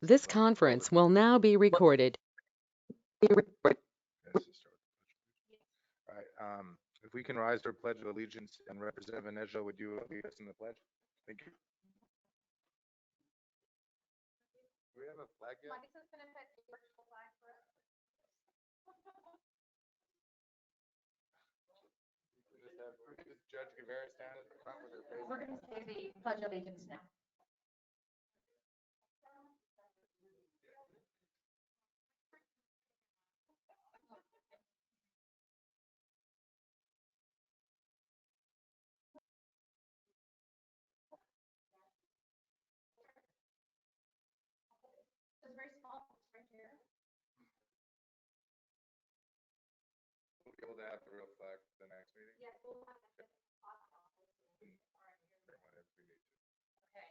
This conference will now be recorded. Yes, let's start with the pledge. All right. If we can rise to our pledge of allegiance, and Representative Anejo, would you lead us in the pledge? Thank you. Do we have a flag yet? Just Judge Guevara stand at the front with her face. We're going to say the Pledge of Allegiance now. It's very small. It's right here. We'll be able to have the real flag for the next meeting. Yes, we'll have that. Bring one if we need to. Okay.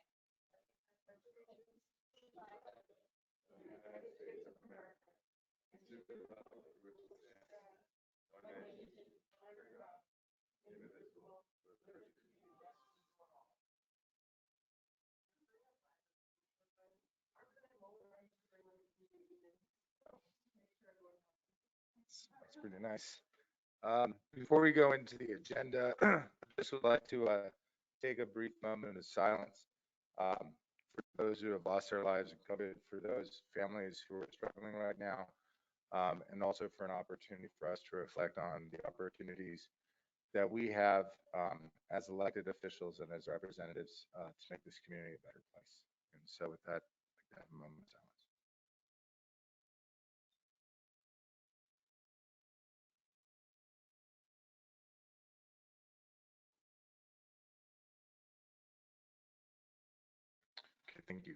United States of America, and to the republic for which it stands, one nation, under God, indivisible, with liberty and justice for all. That's pretty nice. Before we go into the agenda, I just would like to take a brief moment of silence for those who have lost their lives in COVID, for those families who are struggling right now, and also for an opportunity for us to reflect on the opportunities that we have as elected officials and as representatives to make this community a better place. And so with that, I'd like to have a moment of silence. Okay, thank you.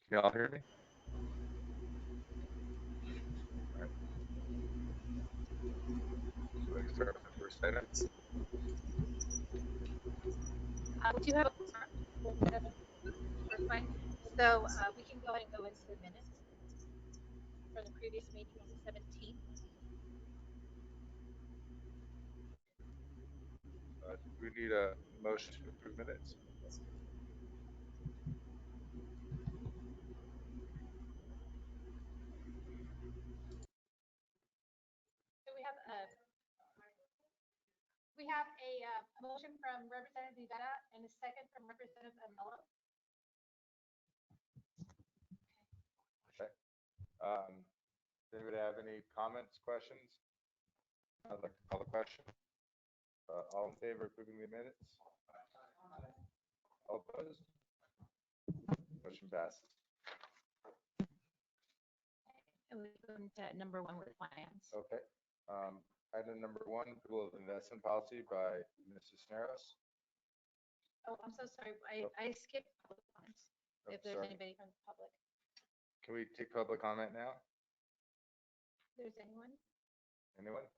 Can you all hear me? All right. So let's start with the first item. We do have a first one. So we can go ahead and go into the minutes for the previous meeting on the 17th. We need a motion to approve minutes. So we have a motion from Representative Rivera and a second from Representative Amelo. Okay. Does anybody have any comments, questions? I'd like to call the question. All in favor of approving the minutes? All opposed? Motion passes. And we go into number 1 with finance. Okay. Item number 1, approval of investment policy by Mrs. Cisneros. Oh, I'm so sorry. I skipped public comments. Oh, If there's sorry. anybody from the public. Can we take public comment now? If there's anyone? Anyone?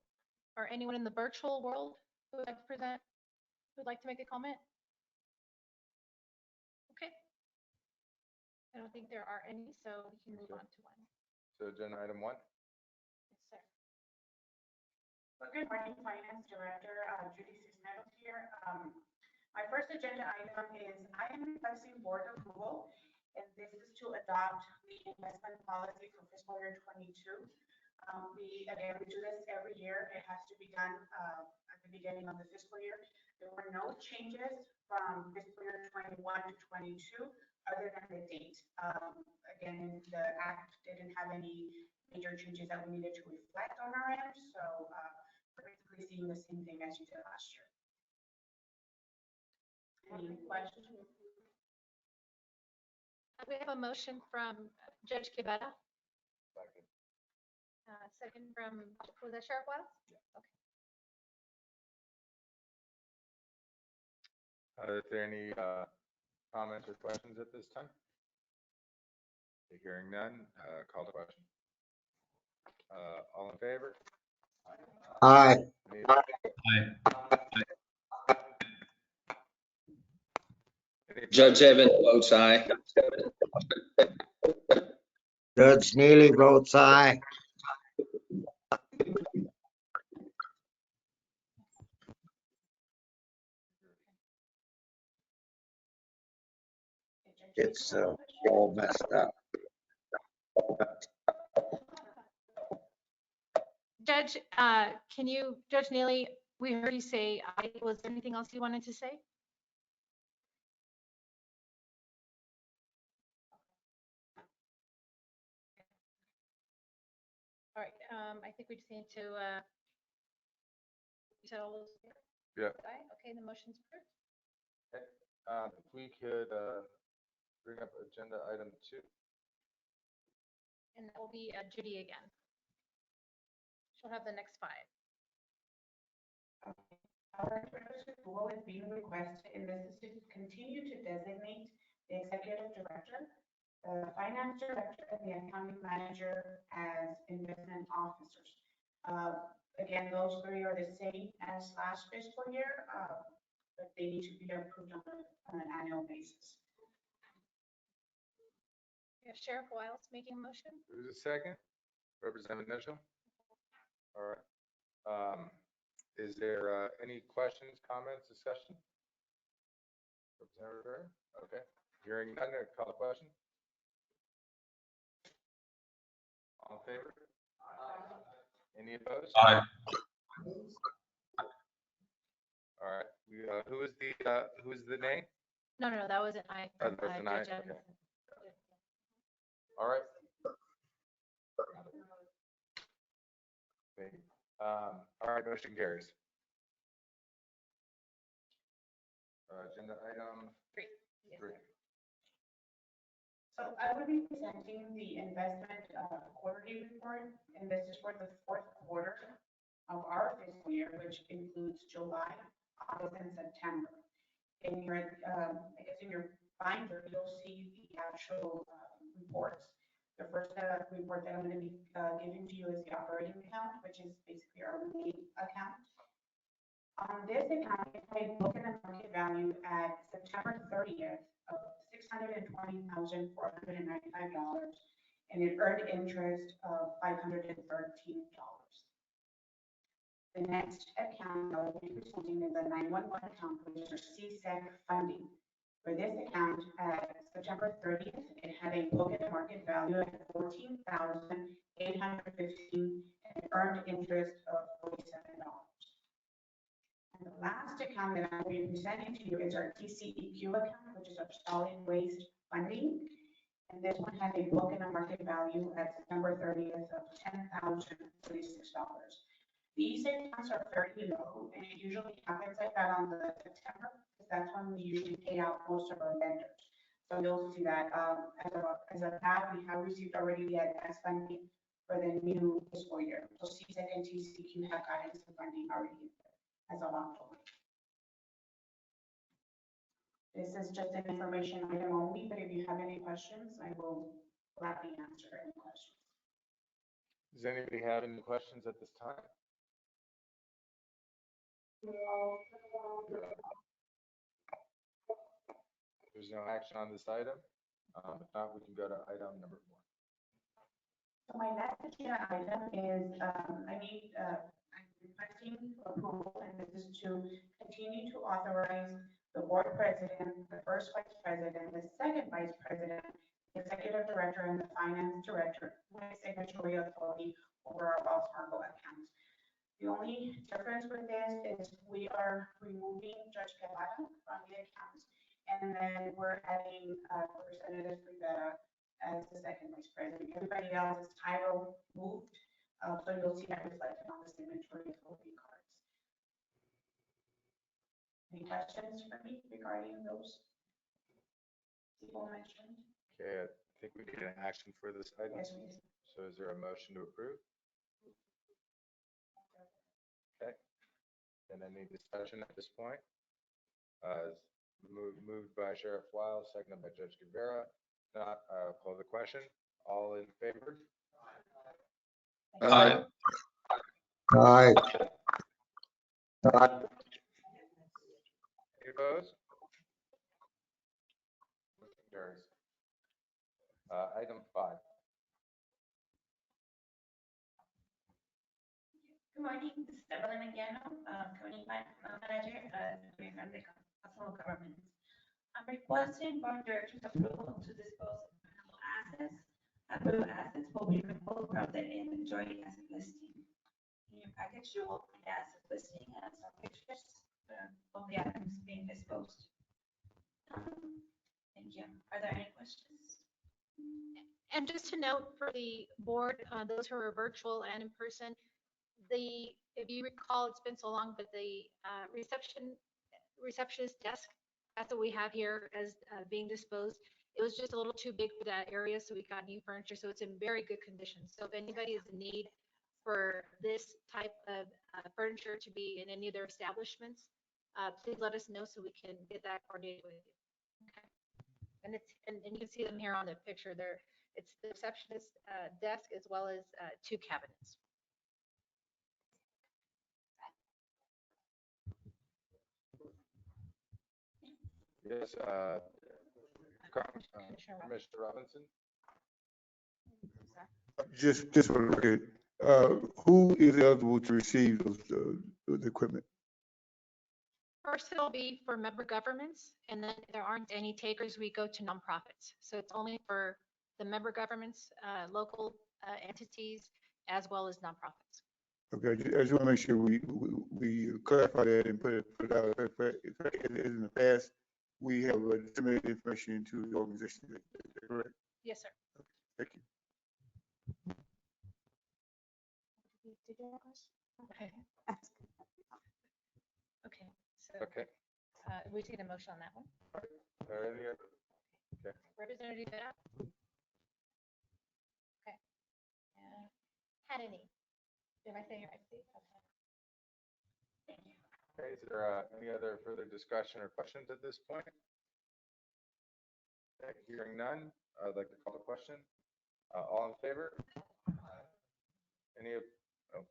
Or anyone in the virtual world who would like to present, who would like to make a comment? Okay. I don't think there are any, so we can move on to one. So agenda item 1. Yes, sir. Well, good morning, Finance Director Judy Cisneros here. My first agenda item is I am requesting board approval, and this is to adopt the investment policy for fiscal year 22. We do this every year. It has to be done at the beginning of the fiscal year. There were no changes from fiscal year 21 to 22 other than the date. Again, the act didn't have any major changes that we needed to reflect on our end, so we're basically seeing the same thing as you did last year. Any questions? We have a motion from Judge Guevara. Second. Second from, was that Sheriff Wells? Yeah. Okay. Are there any comments or questions at this time? Hearing none, call the question. All in favor? Aye. Judge Evans votes aye. Judge Neely votes aye. It's all messed up. Judge, Judge Neely, we heard you say aye. Was there anything else you wanted to say? All right, I think we just need to, you said all those in favor? Yeah. Aye, okay, the motion's approved. If we could bring up agenda item 2. And that will be Judy again. She'll have the next 5. Our approval is being requested, and this is to continue to designate the executive director, the finance director, and the accounting manager as investment officers. Again, those 3 are the same as last fiscal year, but they need to be approved on an annual basis. We have Sheriff Wiles making a motion. Who's the second? Representative Mitchell? All right. Is there any questions, comments, discussion? Representative Rivera? Okay. Hearing none, I call the question. All in favor? Any opposed? Aye. All right. Who is the nay? No, that was an aye. Oh, that was an aye, Judge okay. Evans. All right. Thank you. All right, motion carries. Agenda item 3. Yes. 3. So I will be presenting the investment quarterly report, and this is for the 4th quarter of our fiscal year, which includes July, August, and September. In your, I guess in your binder, you'll see the actual reports. The first report that I'm going to be giving to you is the operating account, which is basically our main account. On this account, it had a book and a market value at September 30th of $620,495, and it earned interest of $513. The next account I will be presenting is the 911 account, which is our CSEC funding. For this account, at September 30th, it had a book and a market value at $14,815 and it earned interest of $47. And the last account that I will be presenting to you is our TCEQ account, which is our solid waste funding. And this one has a book and a market value at September 30th of $10,036. These accounts are fairly low, and it usually happens like that on the September, because that's when we usually pay out most of our vendors. So you'll see that as of now, we have received already the advance funding for the new fiscal year. So CSEC and TCQ have gotten some funding already as of October. This is just an information item only, but if you have any questions, I will gladly answer any questions. Does anybody have any questions at this time? There's no action on this item. If not, we can go to item number 4. So my next agenda item is, I'm requesting approval, and this is to continue to authorize the board president, the first vice president, the second vice president, the executive director, and the finance director with signatory authority over our Wells Fargo accounts. The only difference with this is we are removing Judge Guevara from the accounts, and then we're adding Representative Rivera as the second vice president. Everybody else's title moved, so you'll see that reflected on the signatory authority cards. Any questions for me regarding those people mentioned? Okay, I think we need an action for this item. Yes, we do. So is there a motion to approve? Okay. And any discussion at this point? Moved by Sheriff Wiles, seconded by Judge Guevara. Not, call the question. All in favor? Aye. Aye. Aye. Any opposed? Motion carries. Item 5. Good morning, this is Evelyn Anguiano, County Finance Manager at Rio Grande Council of Governments. I'm requesting board directors approval to dispose of real assets. Real assets will be removed from the inventory as listing. In your package, you will find the asset listing and some pictures of the items being disposed. Thank you. Are there any questions? And just to note for the board, those who are virtual and in person, if you recall, it's been so long, but the receptionist desk, that's what we have here as being disposed. It was just a little too big for that area, so we got new furniture. So it's in very good condition. So if anybody is in need for this type of furniture to be in any of their establishments, please let us know so we can get that coordinated with you. Okay. And you can see them here on the picture there. It's the receptionist desk as well as two cabinets. Yes, Commissioner Robinson? Just for the record, who is eligible to receive those equipment? First, it'll be for member governments, and then if there aren't any takers, we go to nonprofits. So it's only for the member governments, local entities, as well as nonprofits. Okay, I just want to make sure we clarify that and put it out. As in the past, we have disseminated information to the organization. Is that correct? Yes, sir. Thank you. Did you have a question? Okay. Okay. So Okay. we see the motion on that one. Any other? Okay. Representative Vera? Okay. Hanany. Am I saying it right, Steve? Okay. Thank you. Okay, is there any other further discussion or questions at this point? Okay, hearing none, I'd like to call the question. All in favor? Any of, oh,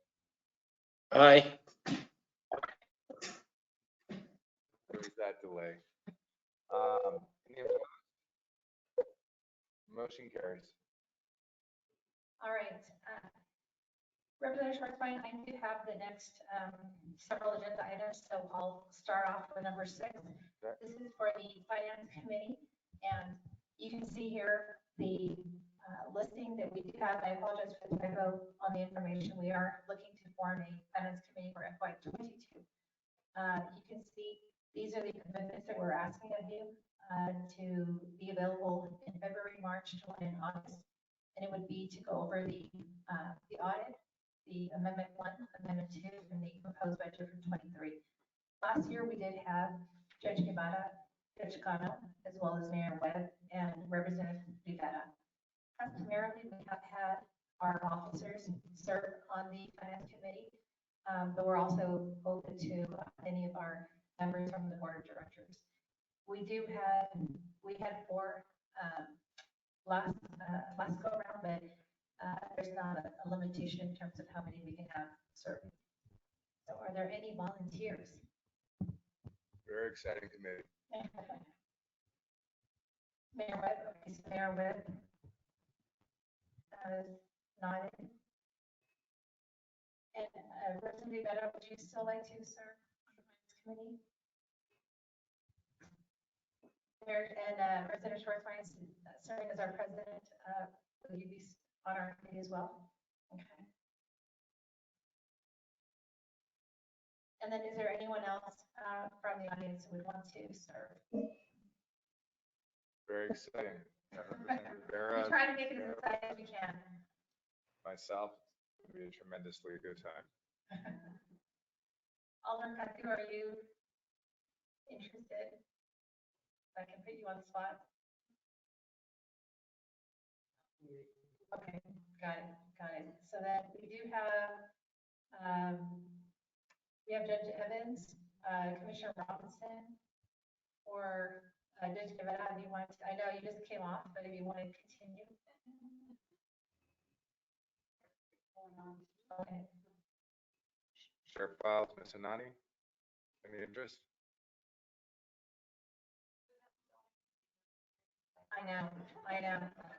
Aye. there was that delay. Any opposed? Motion carries. All right. Representative Schwartzbein, I do have the next several agenda items, so I'll start off with number 6. This is for the Finance Committee, and you can see here the listing that we do have. I apologize for the typo on the information. We are looking to form a Finance Committee for FY22. You can see these are the commitments that we're asking of you to be available in February, March, July, and August. And it would be to go over the audit, the Amendment 1, Amendment 2, and the proposed budget for 23. Last year, we did have Judge Guevara, Judge Cano, as well as Mayor Webb and Representative Rivera. Customarily, we have had our officers serve on the Finance Committee, but we're also open to any of our members from the Board of Directors. We had 4 last go around, but there's not a limitation in terms of how many we can have serving. So are there any volunteers? Very exciting committee. Mayor Webb, okay, so Mayor Webb nodded. And Representative Rivera, would you still like to serve on the Finance Committee? And Representative Schwartzbein is serving as our president. Will you be on our committee as well? Okay. And then is there anyone else from the audience who would want to serve? Very exciting. Representative We Rivera, try to make it as exciting as we can. myself, it'll be a tremendously good time. Alderman Castillo, are you interested? I can put you on the spot. Okay, got it. So then we do have, Judge Evans, Commissioner Robinson, or Judge Guevara, if you want to, I know you just came off, but if you want to continue. Okay. Sheriff Files, Ms. Hanani, any interest? I know.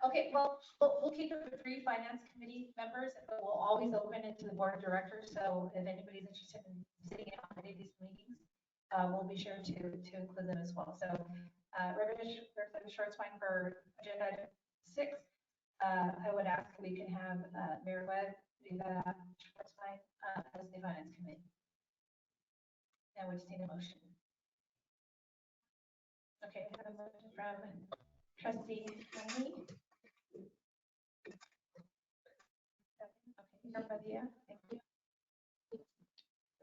Okay, well, we'll keep it for 3 Finance Committee members, but we'll always open it to the Board of Directors. So if anybody's interested in sitting in on any of these meetings, we'll be sure to include them as well. So Representative Schwartzbein for agenda item 6. I would ask if we can have Mayor Webb do the Schwartzbein as the finance committee. And we just need a motion. Okay, I have a motion from trustee Honey. Okay, thank you.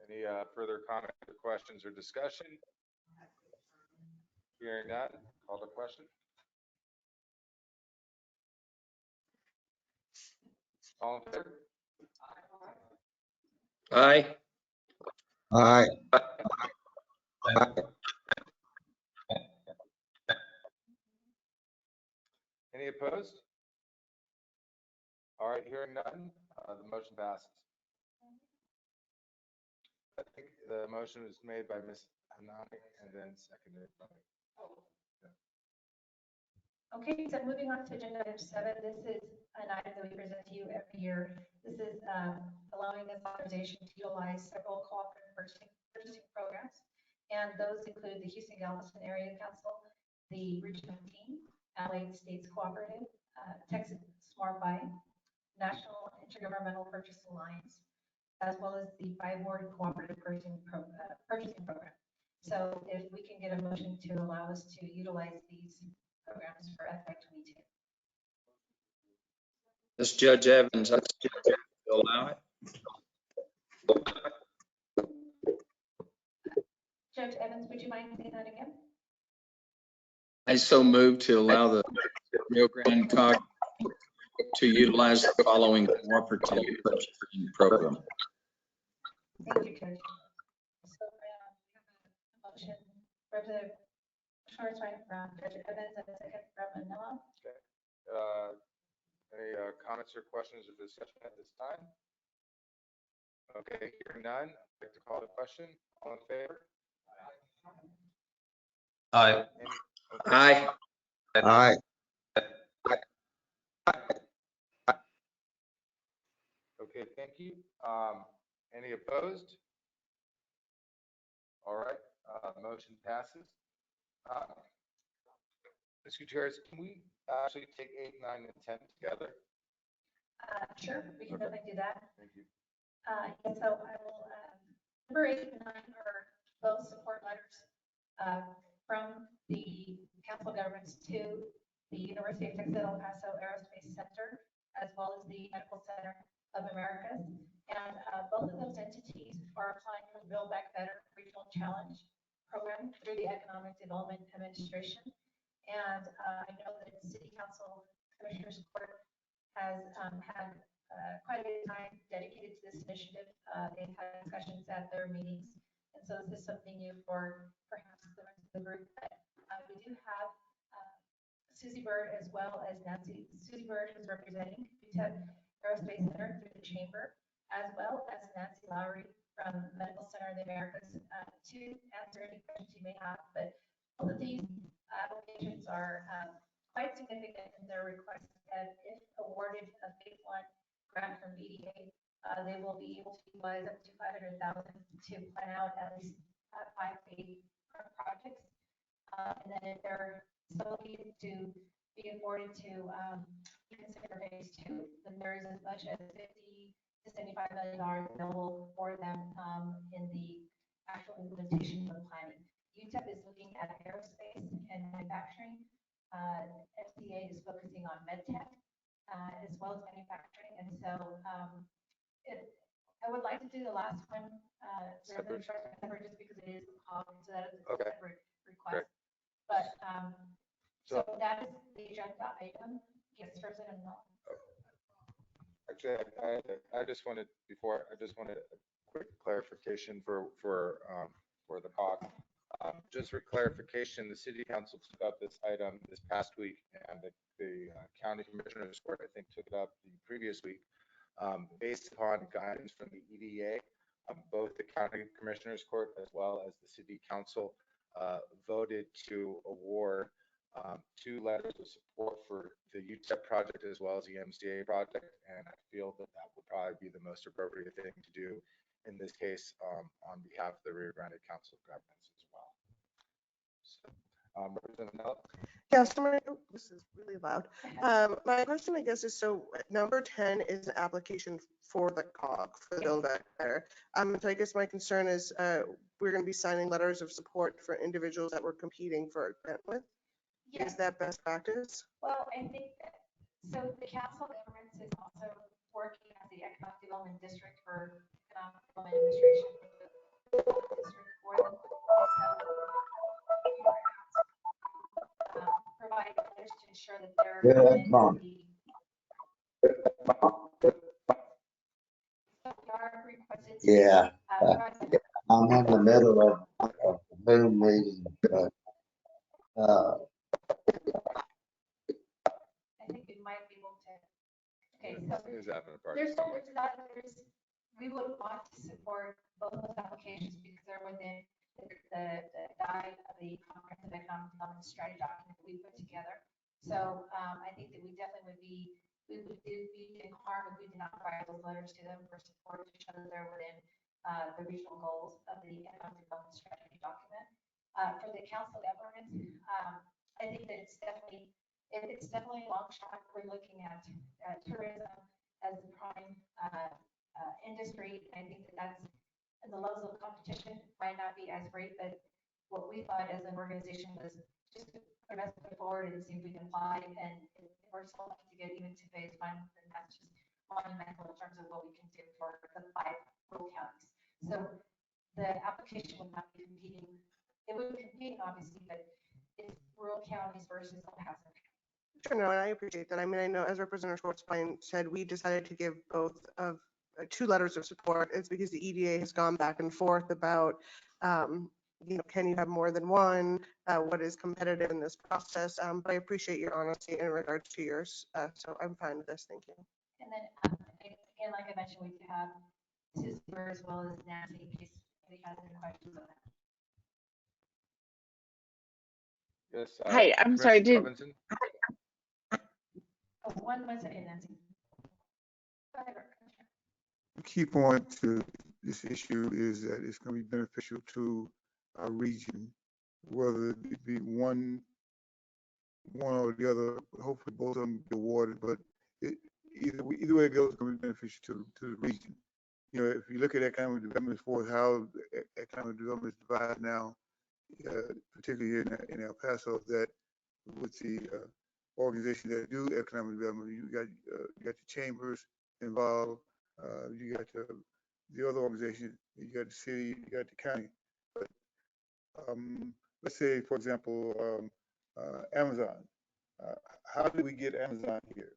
Any further comments or questions or discussion? Hearing none, call the question. All in favor? Aye. Aye. Any opposed? All right, hearing none, the motion passes. I think the motion was made by Ms. Hanani and then seconded by. Okay, so moving on to agenda item 7, this is an item that we present to you every year. This is allowing us authorization to utilize several cooperative purchasing programs. And those include the Houston Galveston Area Council, the Regional Team, Allied States Cooperative, Texas Smart Buy, National Intergovernmental Purchase Alliance, as well as the Bi-Board Cooperative Purchasing Program. So if we can get a motion to allow us to utilize these programs for FY22. This is Judge Evans. I suggest to allow it. Judge Evans, would you mind saying that again? I so move to allow the Rio Grande COG to utilize the following cooperative purchasing program. Thank you, Judge. So we have a motion, Representative Schwartzbein from Judge Evans and a second from Manila. Any comments or questions or discussion at this time? Okay, hearing none, I'd like to call the question. All in favor? Aye. Aye. Aye. Okay, thank you. Any opposed? All right, motion passes. Ms. Gutierrez, can we actually take 8, 9, and 10 together? Sure, we can definitely do that. Thank you. And so I will, number 8 and 9 are both support letters from the council governments to the University of Texas El Paso Aerospace Center, as well as the Medical Center of Americas. And both of those entities are applying for the Build Back Better Regional Challenge program through the Economic Development Administration. And I know that the City Council Commissioners Court has had quite a bit of time dedicated to this initiative. They've had discussions at their meetings. And so this is something new for perhaps the rest of the group. But we do have Susie Bird as well as Nancy. Susie Bird is representing UTEP Aerospace Center through the chamber, as well as Nancy Lowry from Medical Center of the Americas to answer any questions you may have. But all of these applications are quite significant in their request that if awarded a phase 1 grant from EDA, they will be able to utilize up to $500,000 to plan out at least 5 phase projects. And then if they're selected to be awarded to consider phase 2, then there is as much as $50 to $75 million available for them in the actual implementation of the planning. UTEP is looking at aerospace and manufacturing. FCA is focusing on medtech as well as manufacturing. And so I would like to do the last one separate just because it is so that is a separate request. Great. But so that is the agenda item. Yes, President. Actually, I just wanted a quick clarification for the COG. Just for clarification, the City Council took up this item this past week, and the County Commissioners Court, I think, took it up the previous week, based upon guidance from the EDA. Both the County Commissioners Court as well as the City Council voted to award 2 letters of support for the UTEP project as well as the MCA project, and I feel that that would probably be the most appropriate thing to do in this case on behalf of the Rio Grande Council of Governments as Representative Nell? Yeah, so this is really loud. My question, I guess, is so number 10 is an application for the COG, for the Build Back Better. So I guess my concern is we're going to be signing letters of support for individuals that we're competing for a grant with. Yes. Is that best practice? Well, I think that, so the Council of Governments is also working as the Economic Development District for Economic Development Administration for the district for them. So provide letters to ensure that they're requested. Yeah, I'm in the middle of a Zoom meeting, but I think we might be able to. Okay, so Is having a party. we would want to support both those applications because they're within the guide of the comprehensive economic development strategy document that we put together. So I think that we definitely we would be in harm if we did not provide those letters to them for support to show that they're within the regional goals of the economic development strategy document. For the Council of Governments, I think that it's definitely a long shot. We're looking at tourism as the prime industry. I think that that's the levels of competition might not be as great, but what we thought as an organization was just to put our best foot forward and see if we can apply. And if we're so lucky to get even to phase 1, then that's just monumental in terms of what we can do for the 5 rural counties. So the application would not be competing. It would be competing, obviously, but it's rural counties versus El Paso. Sure, no, and I appreciate that. I mean, I know as Representative Schwartzbein said, we decided to give both of 2 letters of support. It's because the EDA has gone back and forth about, can you have more than one? What is competitive in this process? But I appreciate your honesty in regards to yours. So I'm fine with this. Thank you. And then, again, like I mentioned, we have Susie Burr as well as Nancy in case anybody has any questions on that. Yes. Hi, I'm sorry. Robinson? Oh, one second, Nancy. Go ahead, The key point to this issue is that it's going to be beneficial to our region, whether it be one or the other. Hopefully both of them be awarded, but either way it goes, it's going to be beneficial to the region. If you look at economic development as far as how economic development is divided now, particularly here in El Paso, that with the organizations that do economic development, you got the chambers involved, you got the other organizations, you got the city, you got the county. But let's say, for example, Amazon. How did we get Amazon here?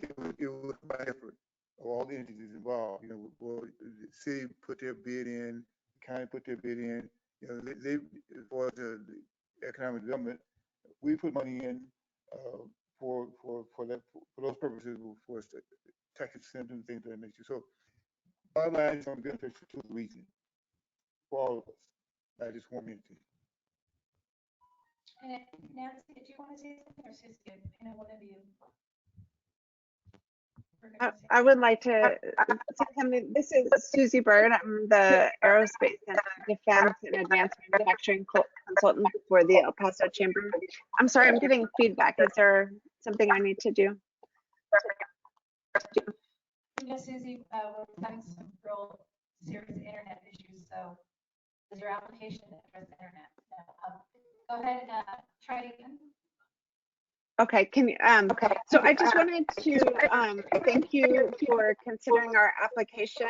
It was by effort of all the entities involved. The city put their bid in, the county put their bid in. They as far as the economic development, we put money in for those purposes, for tax incentives and things of that nature. So bottom line is going to be beneficial to the region for all of us, not just one entity. And Nancy, did you want to say something, or Susie? One of you. I would like to say something. This is Susie Bird. I'm the Aerospace and Defense and Advanced Manufacturing Consultant for the El Paso Chamber. I'm sorry, I'm getting feedback. Is there something I need to do? Susie, we're having some real serious internet issues, so does your application address the internet? Go ahead and try it again. Okay, can you, so I just wanted to thank you for considering our application.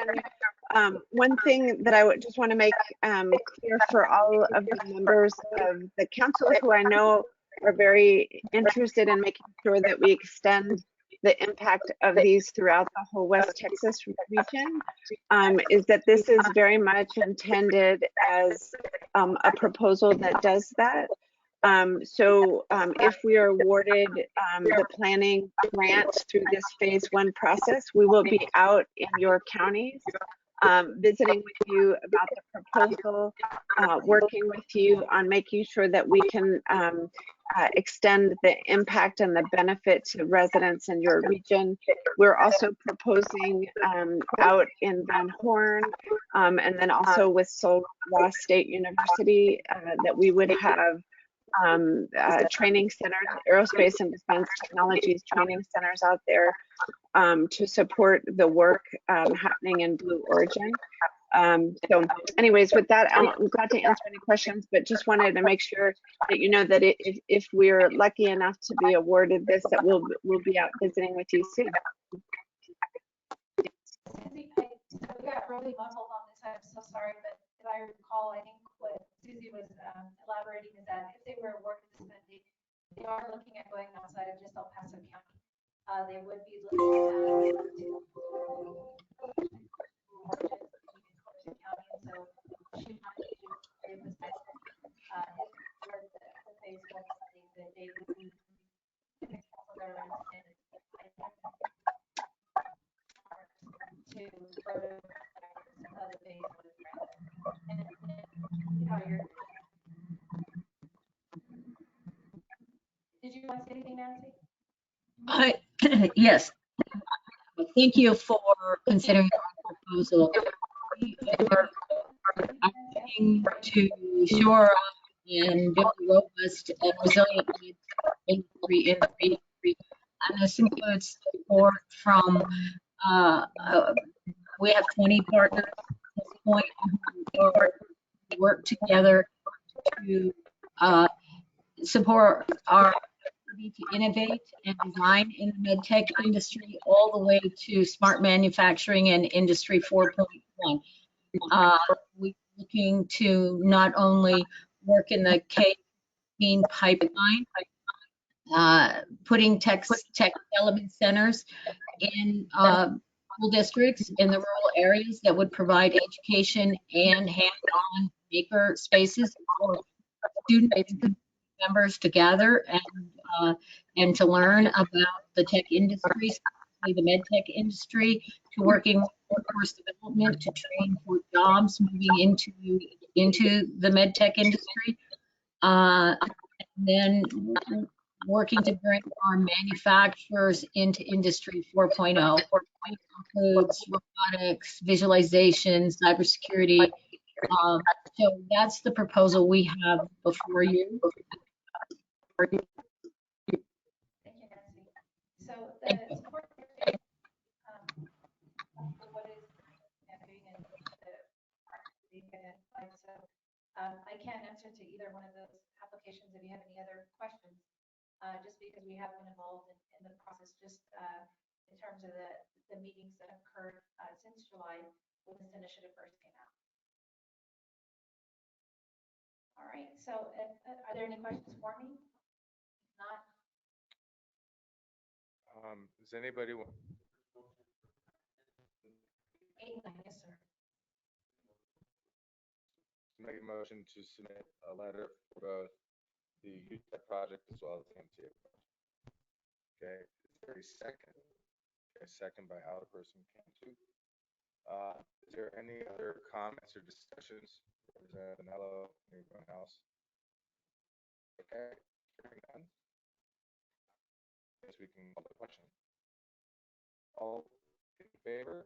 One thing that I would just want to make clear for all of the members of the council who I know are very interested in making sure that we extend the impact of these throughout the whole West Texas region, is that this is very much intended as a proposal that does that. So if we are awarded the planning grant through this phase 1 process, we will be out in your counties visiting with you about the proposal, working with you on making sure that we can extend the impact and the benefit to residents in your region. We're also proposing out in Van Horn And then also with Sulwa State University, that we would have training centers, aerospace and defense technologies training centers out there to support the work happening in Blue Origin. So anyways, with that, I'm glad to answer any questions, but just wanted to make sure that you know that if we're lucky enough to be awarded this, that we'll be out visiting with you soon. Susie, we got really muffled on this. I'm so sorry, but if I recall, I think what Susie was elaborating is that if they were awarded this funding, they are looking at going outside of just El Paso County. They would be looking at County, and so she wanted to emphasize if we're the phase one funding, that they would be council governments and to further the phase one grant. And how you're, did you want to say anything, Nancy? Yes, thank you for considering our proposal. We are acting to shore up and build a robust and resilient industry in the region. And this includes support from, we have 20 partners at this point who work together to support our ability to innovate and design in the medtech industry, all the way to smart manufacturing and industry 4.1. We're looking to not only work in the K-15 pipeline, putting tech development centers in school districts in the rural areas that would provide education and hands-on maker spaces for students members to gather and to learn about the tech industry, especially the med tech industry, to working with workforce development to train for jobs moving into the med tech industry. And then working to bring our manufacturers into industry 4.0, which includes robotics, visualization, cybersecurity. So that's the proposal we have before you. Thank you, Nancy. So the support for what is happening and being identified. So I can't answer to either one of those applications if you have any other questions, just because we have been involved in the process, just in terms of the meetings that have occurred since July when this initiative first came out. All right, so are there any questions for me? Not. Does anybody want? 8 and 9, yes, sir. Make a motion to submit a letter for both the UTEP project as well as the MTA project. Okay, is there a second? Okay, second by Alderperson Cantu. Is there any other comments or discussions? Representative Anello, anyone else? Okay, hearing none. I guess we can call the question. All in favor?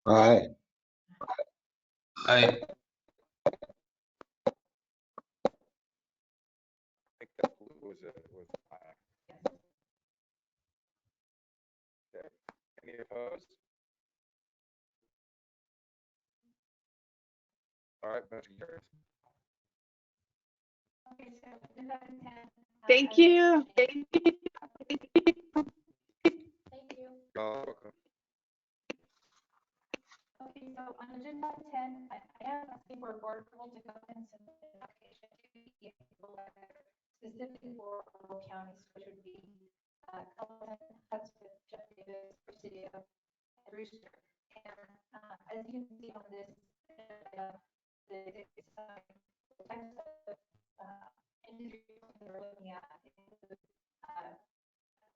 Aye. Aye. I think that blue was aye. Okay, any opposed? All right, motion carries. Okay, so 2010. Thank you. Thank you. Oh, welcome. Okay, so on agenda 10, I am asking for board approval to go and submit an application to the specifically for rural counties, which would be Cullen, Hudson, Jeff Davis, Presidio, and Brewster. And as you can see on this, the types of industries that we're looking at include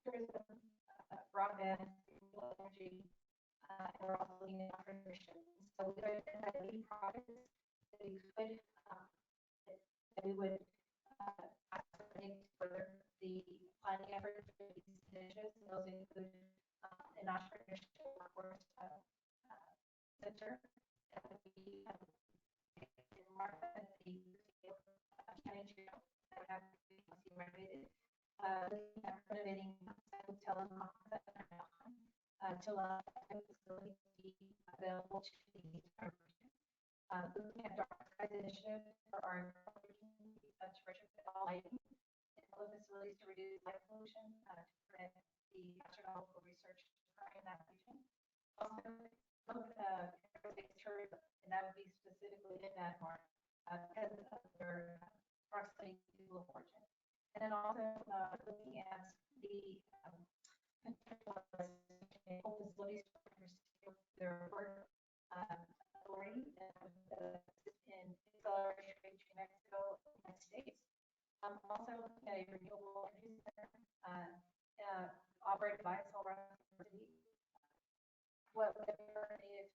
tourism, broadband, renewable energy, and we're also looking at entrepreneurship. So we would identify lead projects that we could that we would ask for funding for the planning efforts for these initiatives. And those include an entrepreneurship workforce center. That would be in Martha at the county jail. That would have to be renovated. Looking at renovating hotel and to allow facilities to be available to the entire region. Looking at dark skies initiative for our region to retrofit all lighting in all the facilities to reduce light pollution to prevent the astronomical research in that region. Also, aerospace tourism, and that would be specifically in that market because of their proximity to Blue Origin. And then also looking at the potential facilities for their work authority in accelerated trade between Mexico and the United States. Also looking at a renewable energy center operated by Solar University. What we're needed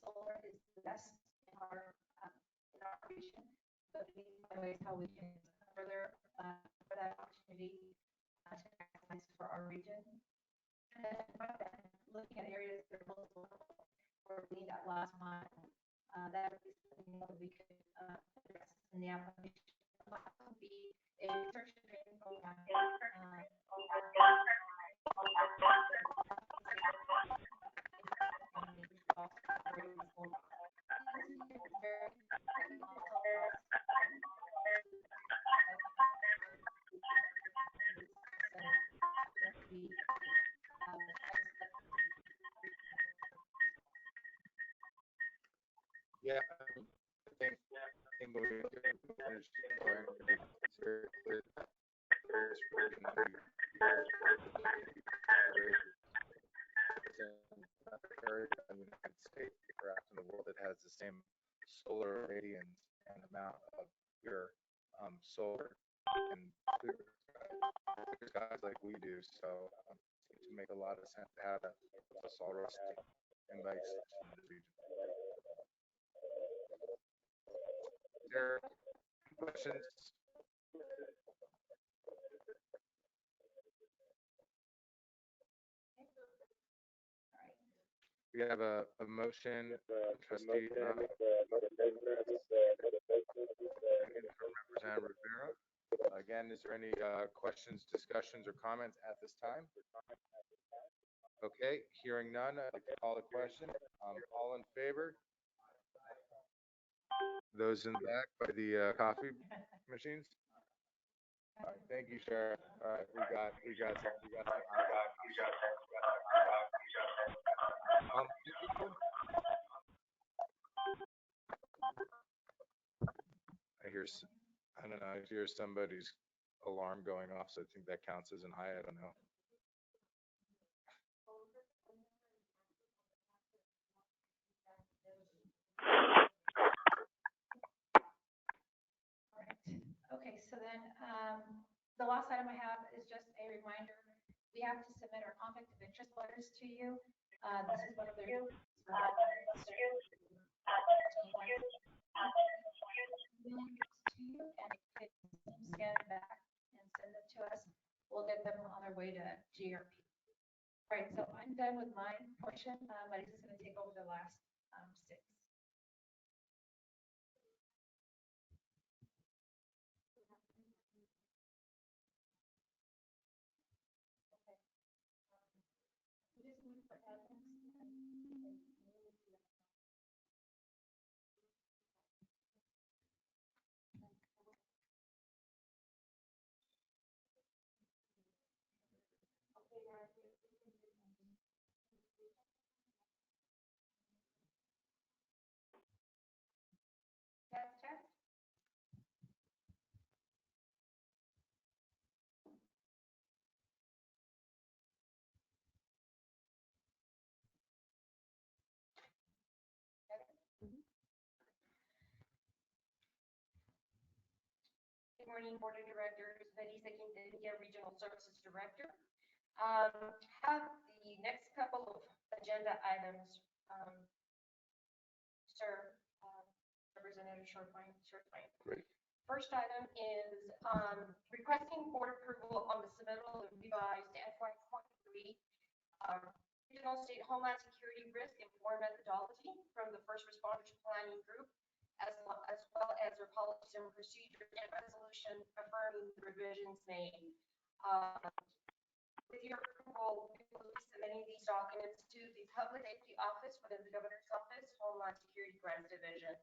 solar is the best in our region, but we need to find ways how we can further for that opportunity to maximize for our region. And then looking at areas that are most vulnerable where we need that last mile, that would be something that we could address in the application. It would be a research and training program. Yeah, I think when we look at energy, it's very clear that there's really area in the United States, perhaps in the world, that has the same solar radiance and amount of pure solar and clear skies like we do. So it seems to make a lot of sense to have that all rustic and bikes in the region. Is there questions? We have a motion, trustee Representative Rivera. Again, is there any questions, discussions, or comments at this time? Okay, hearing none, I'd like to call the question. All in favor? Those in the back by the coffee machines? All right, thank you, Sheriff. All right, we got some. I don't know, I hear somebody's alarm going off, so I think that counts as an aye, I don't know. Okay, so then the last item I have is just a reminder. We have to submit our conflict of interest letters to you. This is one of their to you, and if you can scan it back and send it to us, we'll get them on their way to GRP. All right, so I'm done with my portion, but he's just going to take over the last 6. Good morning, Board of Directors. Vanessa Quintanilla, Regional Services Director. Have the next couple of agenda items, Sir Representative Shortline. Great. First item is requesting board approval on the submittal of revised FY23 Regional state homeland security risk informed methodology from the first responders planning group, as well as their policies and procedures and resolution affirming the revisions made. With your approval, we will be submitting these documents to the Public Safety Office within the Governor's Office, Homeland Security Grants Division.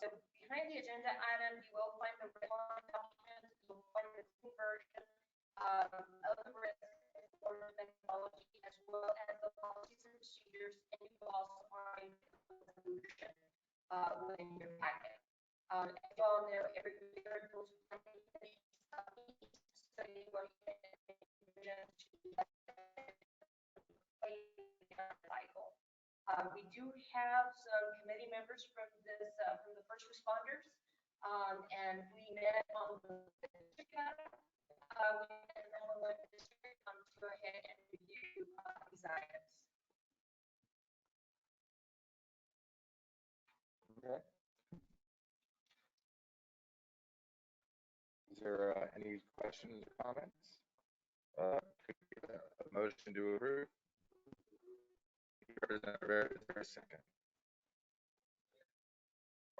So behind the agenda item, you will find the red line document, you'll find the version of the risk methodology, as well as the policies and procedures, and you will also find the resolution within your packet. As you all know, every year those so you want to cycle. We do have some committee members from this from the first responders, and we met on the district level. We met on the district to go ahead and review these items. Okay. Is there any questions or comments? A motion to approve. Representative Rivera, is there a second?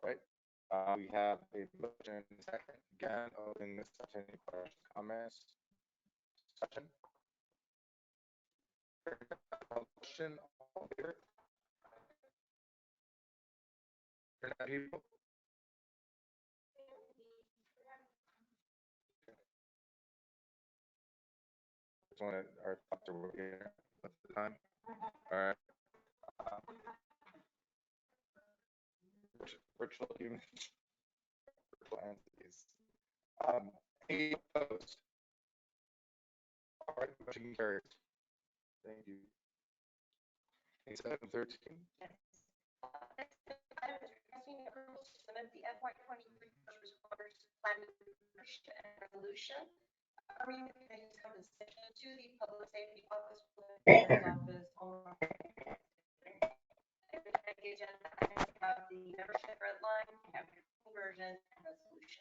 All right. We have a motion and a second. Again, opening this up to any questions, comments, discussion. Question, all here. People. Just wanted our thoughts are working here at the time. All right. Virtual humans, virtual entities. Any opposed? All right, motion carries. Thank you. 713. Yes. Next item is requesting approval to submit the FY23 first responders plan and resolution. Bringing the committee's compensation to the Public Safety Office, agenda, have the membership red line, have your conversion and resolution.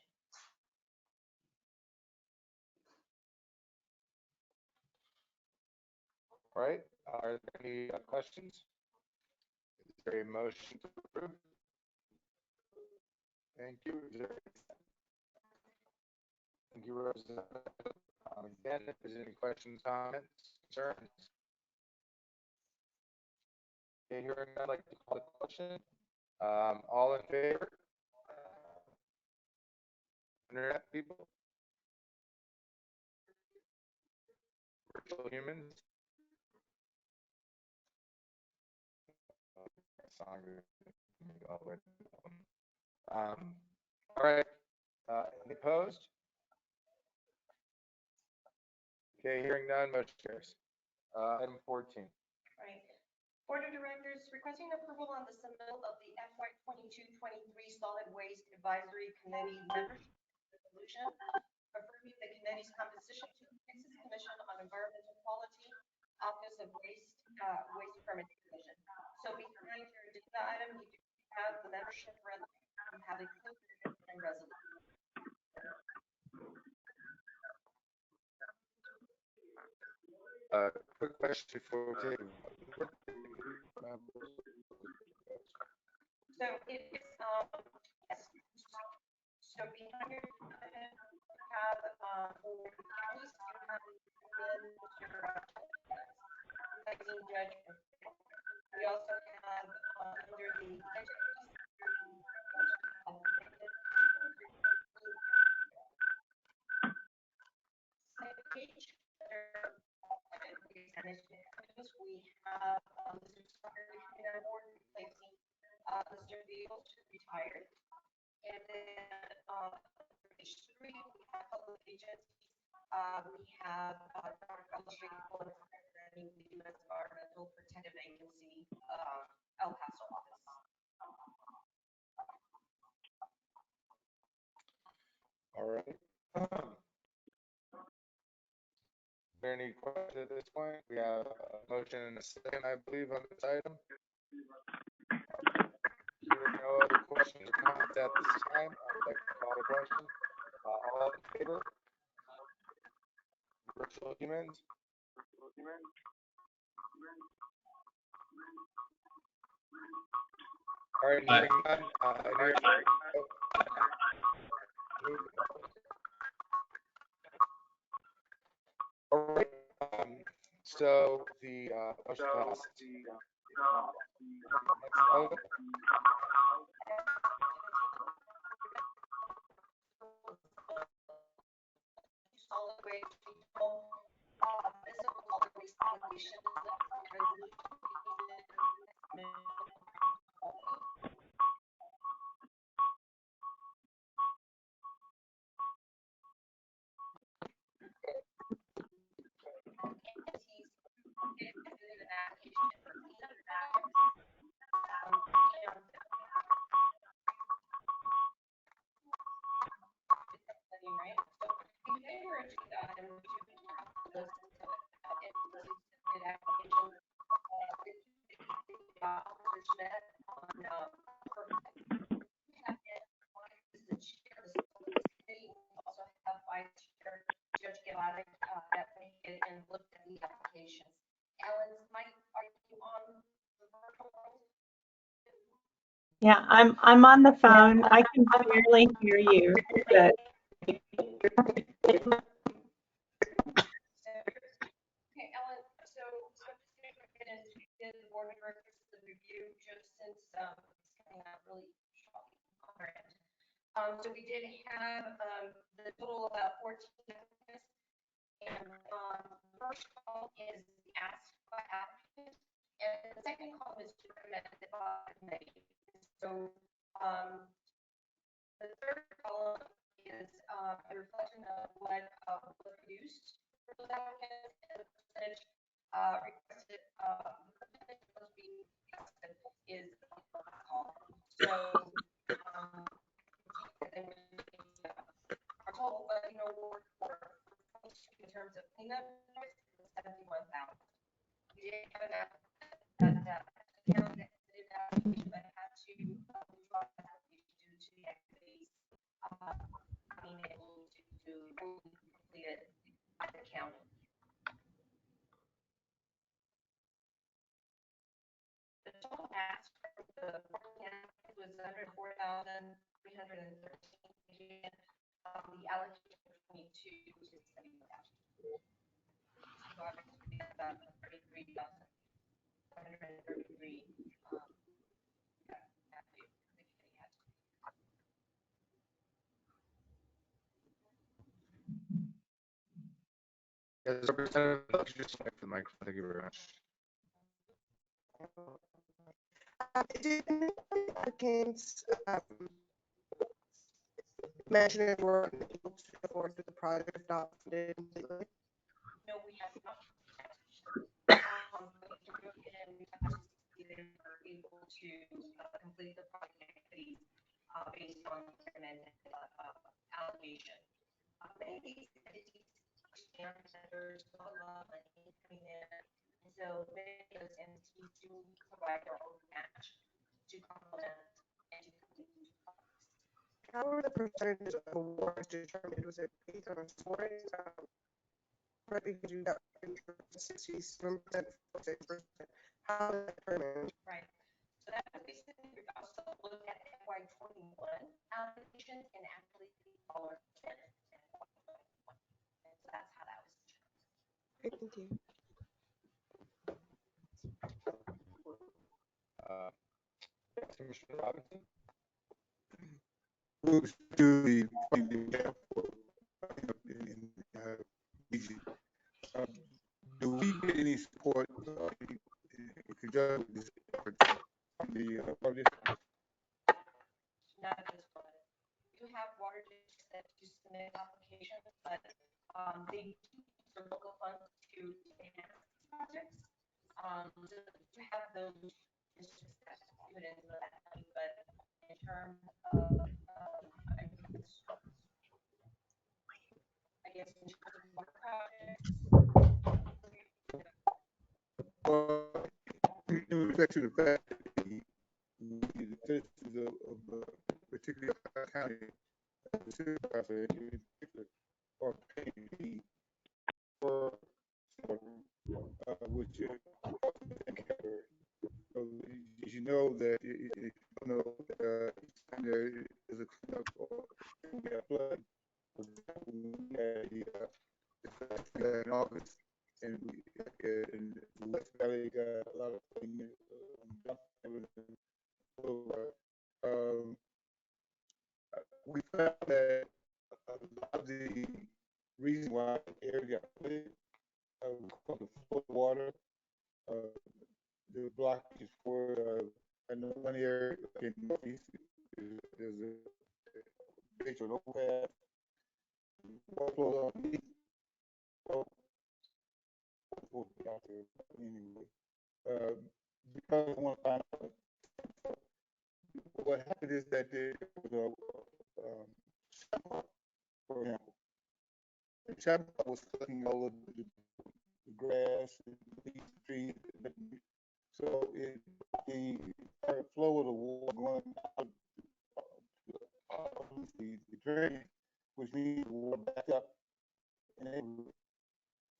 All right, are there any questions? Is there a motion to approve? Thank you. Thank you, Representative. Again, if there's any questions, comments, concerns. Okay, hearing none, I'd like to call the question. All in favor? Internet people? Virtual humans? All right. Any opposed? Okay, hearing none, motion carries. Item 14. Right. Board of Directors requesting approval on the submittal of the FY22-23 Solid Waste Advisory Committee membership resolution, affirming the committee's composition to the Texas Commission on Environmental Quality, Office of Waste Permit Division. So behind your agenda item, you do have the membership resolution, you have a and resolution. Quick question before we take. So it is yes. So behind your have for the counties you have judge. We also have under the page we have Mr. Board replacing Mr. Beal retired. And then page 3, we have public agencies. We have Dr. representing the U.S. Environmental Protective Agency, El Paso office. All right. Is there any questions at this point? We have a motion and a second, I believe, on this item. Hearing no other questions or comments at this time, I'd like to call the question. All in favor? Virtual humans? All right, Aye. hearing none, all right, so the motion passes. Next item. Solid waste people, this is called a waste allocation resolution. An application for cleanup projects, and right? So if you get your agenda item, which you can have the list of anticipated applications, officers met on, is the chair of the committee. We also have vice chair Judge Giladic, that may get and look at the applications. Alan, Mike, are you on the virtual world? Yeah, I'm on the phone. I can barely hear you, but Okay, Ellen, so I'm just going to get into the board of directors the review just since it's coming out really shortly on our end. So we did have the total about 14 applicants, and the first column is the asked by applicant, and the second column is recommended by committee. So the third column is a reflection of what was produced for those applicants, and the percentage requested, percentage supposed to be requested is the last column. So our total funding award for in terms of cleanup was 71,000. We did have an applicant that did application but had to withdraw the application due to the activities being able to complete it by the county. The total ask for the was under 4,313. The allocation for 22 is 70,000. So obviously about 33,133. Yes, Representative, just wait for the microphone. Thank you very much. Did applicants mention they were unable to afford the project if not funded completely? No, we have not. And we have to see they are able to complete the project activities based on recommended allocation. Many of these entities understand that there's not a lot of money coming in, and so many of those entities do provide their own match to complement and to complete these projects. How were the percentages of awards determined? Was it based on a scoring? Right, because you got 67%, 46%. How is that determined? Right. So that was basically, we also looked at FY21 applications and actually the dollar percent. And so that's how that was determined. Okay, thank you. Commissioner Robinson? To the funding gap for in region. Do we get any support in conjunction with this effort from the public? Not at this point. We do have water districts that do submit applications, but they use their local funds to enhance projects. So to have those districts that do it into that money, but in terms of, I guess in terms of water projects. Well, in respect to the fact that the citizens of particular county, in particular, are paying fee for which as you know, that if you know, each time there is a cleanup or we have flood, for example, we had in August, and we in the West Valley got a lot of flooding, um, we found that a lot of the reason why the area got flooded because of flow of water, uh, the blockages for, I know one area in Northeast, there's a bridge or overpass, water flows on me, well, we'll be out there anyway. Uh, because I want to find out what happened is that there was a, for example, the chapel was sucking all of the grass and the trees. So the flow of the water going out of the drain, which means the water back up and everywhere.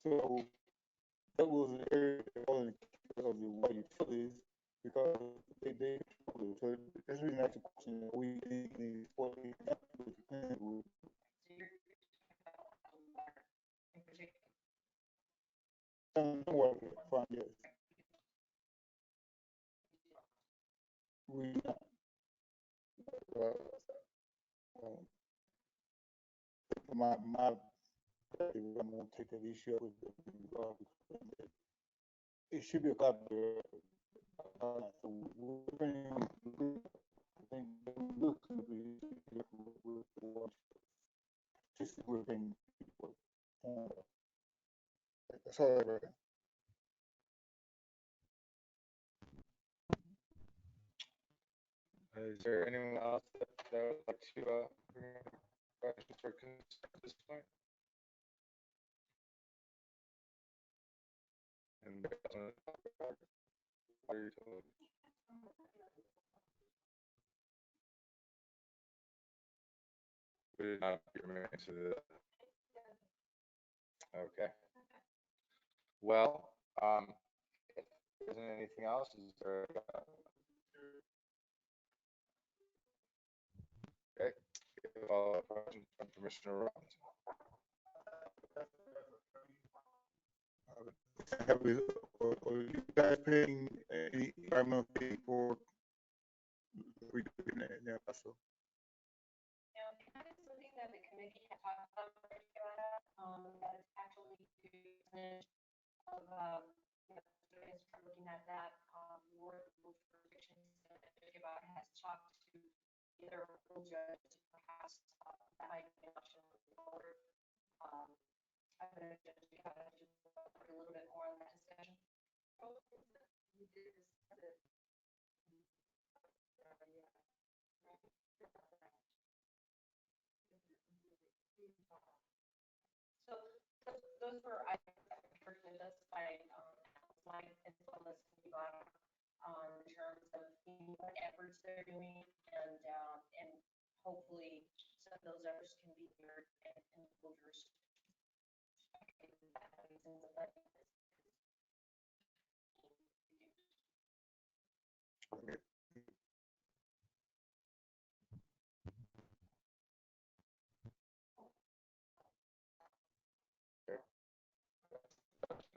So that was an area that wasn't of the water utilities because they controlled it. So that's the reason I asked the question, are we getting any support with the plan? Water fund, yes. We, um, my I'm going to take that issue up with the, it should be a collaborative. So we're bringing, I think we're just we're bringing people. That's all I reckon. Is there anyone else that would like to bring up questions or concerns at this point? And water utilities. We did not remain to the. Okay. Well, if there isn't anything else, is there? Okay. Follow-up question from Commissioner Robbins. Are you guys paying any environmental fee for redoing that also? That is something that the committee had talked about, that is actually percentage of, students are looking at that, more jurisdictions that think about has talked to either full judge, perhaps, that might be an option moving forward. I would have just got to put a little bit more on that discussion. We did discuss it. So those were items that were heard with us by Mike as well as Ivana, in terms of what efforts they're doing and hopefully some of those efforts can be mirrored in voters.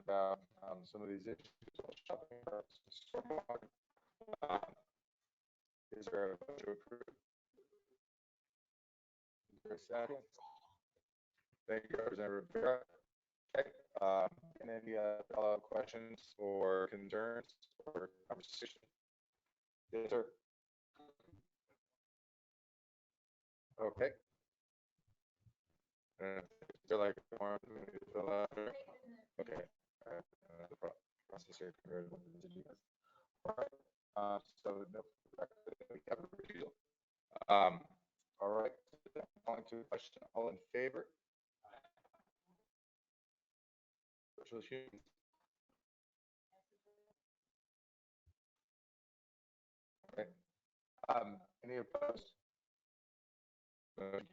About some of these issues on shopping carts and stormwater. Is there a motion to approve? Is there a second? Thank you, Representative Rivera. Okay. And any follow-up questions or concerns or conversation? Yes, sir. Okay. Is there like a form we need to fill out? Okay. The process here. All right. So no, we have a review. All right. On to the question. All in favor? Virtual humans. Okay. Any opposed? All right,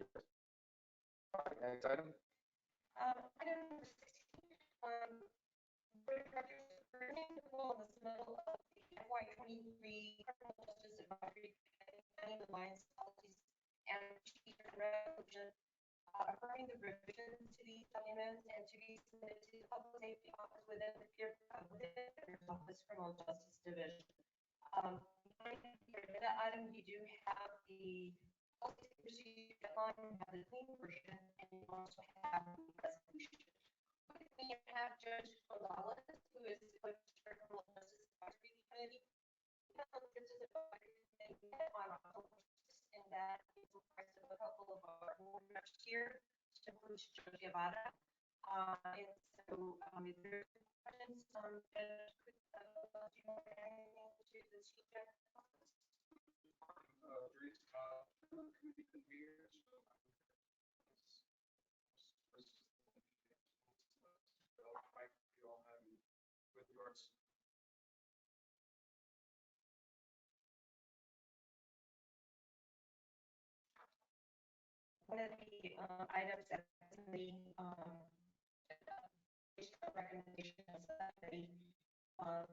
next item. Item number 16, Board of Directors approving the goal of the submittal of the FY FY23 Criminal Justice Advisory Planning Alliance policies and procedure and resolution affirming the revisions to these documents and to be submitted to the Public Safety Office within the Governor's Office Criminal Justice Division. Behind the agenda item, you do have the policy procedure deadline, you have the clean version, and you also have the resolution. With me, I have Judge Gonzalez, who is the Criminal Justice Advisory Committee. The Criminal Justice Advisory Committee met on October 6th, and that is comprised of a couple of our board members here, which includes Judge Guevara. And so, if there's questions, Judge, do you want to add anything to the subject? One of the items that the based on recommendation of subcommittee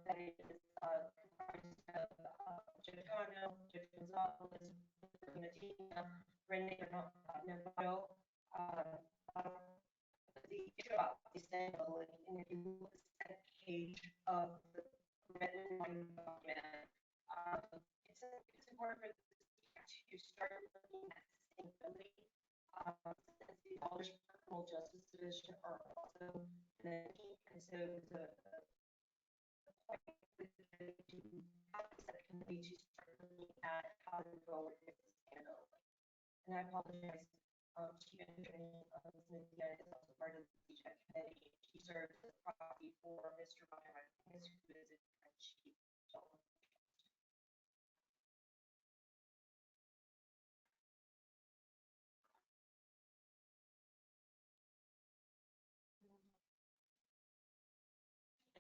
that is comprised of Judge Cano, Judge Gonzalez, Medina, Renee Novato, the issue about sustainability, and if you look at the second page of the written document, it's important for to start looking at sustainability since the dollars for criminal justice division are also many, and so the point would be to have the subcommittee to start looking at how to go with this sustainability. And I apologize, Chief Attorney Cynthia is also part of the CJEC committee. She serves as proxy for Mr. Rodriguez, who is a chief.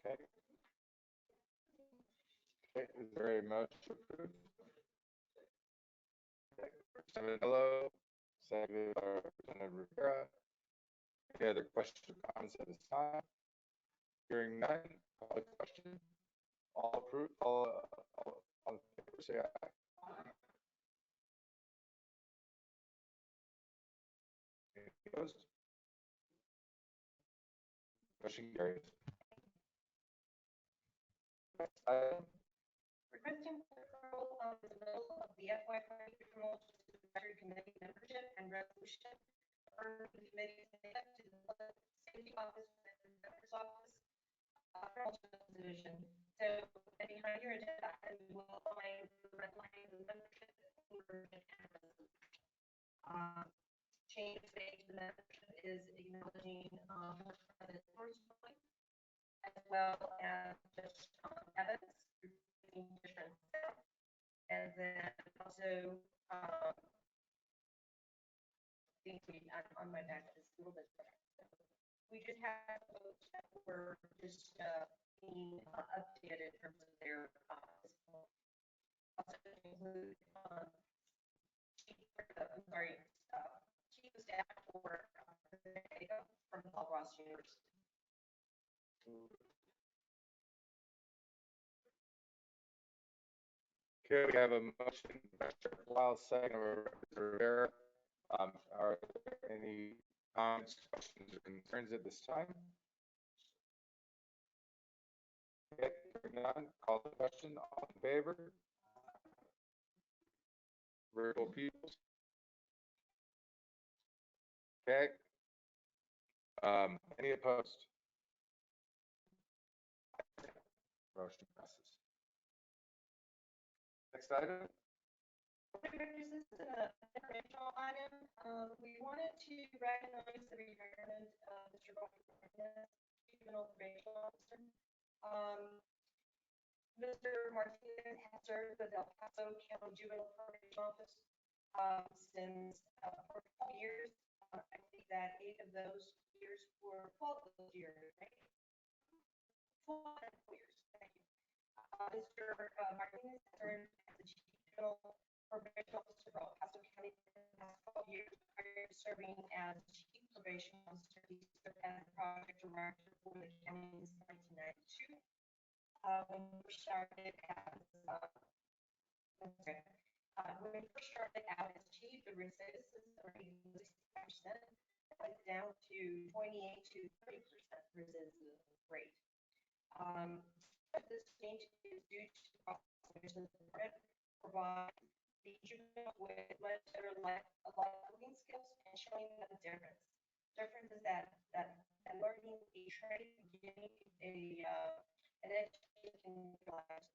Okay. Okay, is there a motion to approve? Representative Mello, seconded by Representative Rivera. Any other questions or comments at this time? Hearing none, call the question. All approved, all in favor, say aye. Any opposed? Motion carries. Next item. Requesting approval of the middle of the FY23 Criminal Justice Advisory Committee membership and resolution for the committee to make up to the Public Safety Office and the Governor's Office, Criminal Justice Division. So, and behind your agenda item, you will find the red line, the membership, version, and resolution. Change made to the membership is acknowledging President Hornsby, as well as just Evans, different staff, and then also think we on my back is a little bit different. So we just have folks that were just being updated in terms of their also include I'm sorry, chief of staff for from Paul Ross University. Okay, we have a motion by Sheriff Lyle, second by Representative Rivera. Are there any comments, questions, or concerns at this time? Okay, hearing none, call the question. All in favor? Virtual peoples? Okay. Any opposed? Motion passes. Next item. This is an informational item. We wanted to recognize the retirement of Mr. Roger Martinez, juvenile probation officer. Mr. Martinez has served with El Paso County Juvenile Probation Office since for 12 years. I think that 8 of those years were 12 of those years, right? 12 years. Thank you. Mr. Martinez has served as the chief juvenile probation officer for El Paso County for the past 12 years. Prior to serving as chief probation officer, he served as the project director for the county since 1992. when we started as, when we first started out as chief, the recidivism rate was 65%. Went down to 28 to 30% recidivism rate. This change is due to the process provide the juvenile with much better life coping skills and showing them the difference. Difference is that learning a trade, getting an education can utilize,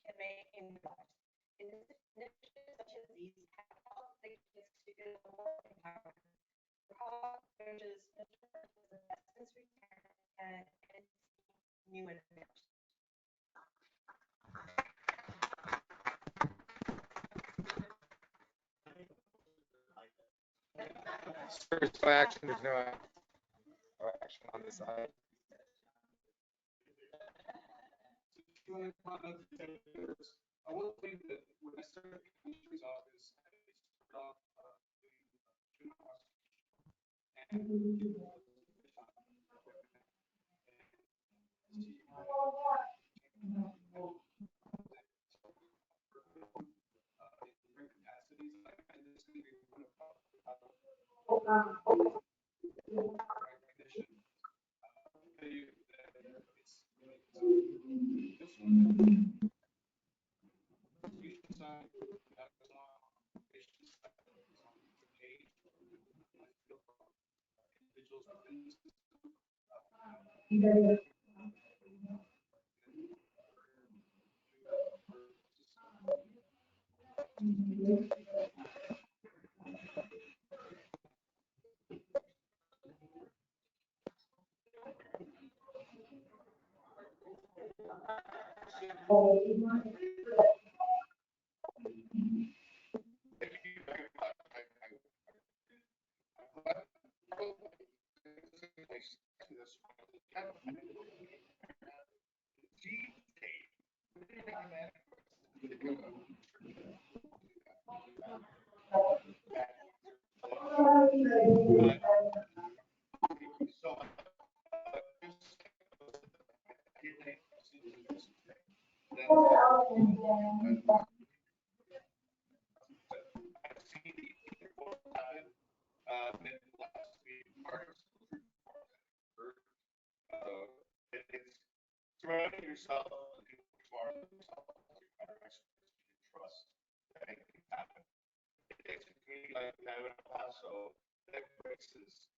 can make in their lives. Initiatives such as these have helped the kids to feel more empowered. Recall coaches, mentors, assessments, retirement, and new adventures. There's no action, there's no action on this side. I will say that when I started the commissioner's office, I started off surrounding yourself with people who are trust that anything happen. It takes a community like we have in El Paso that embraces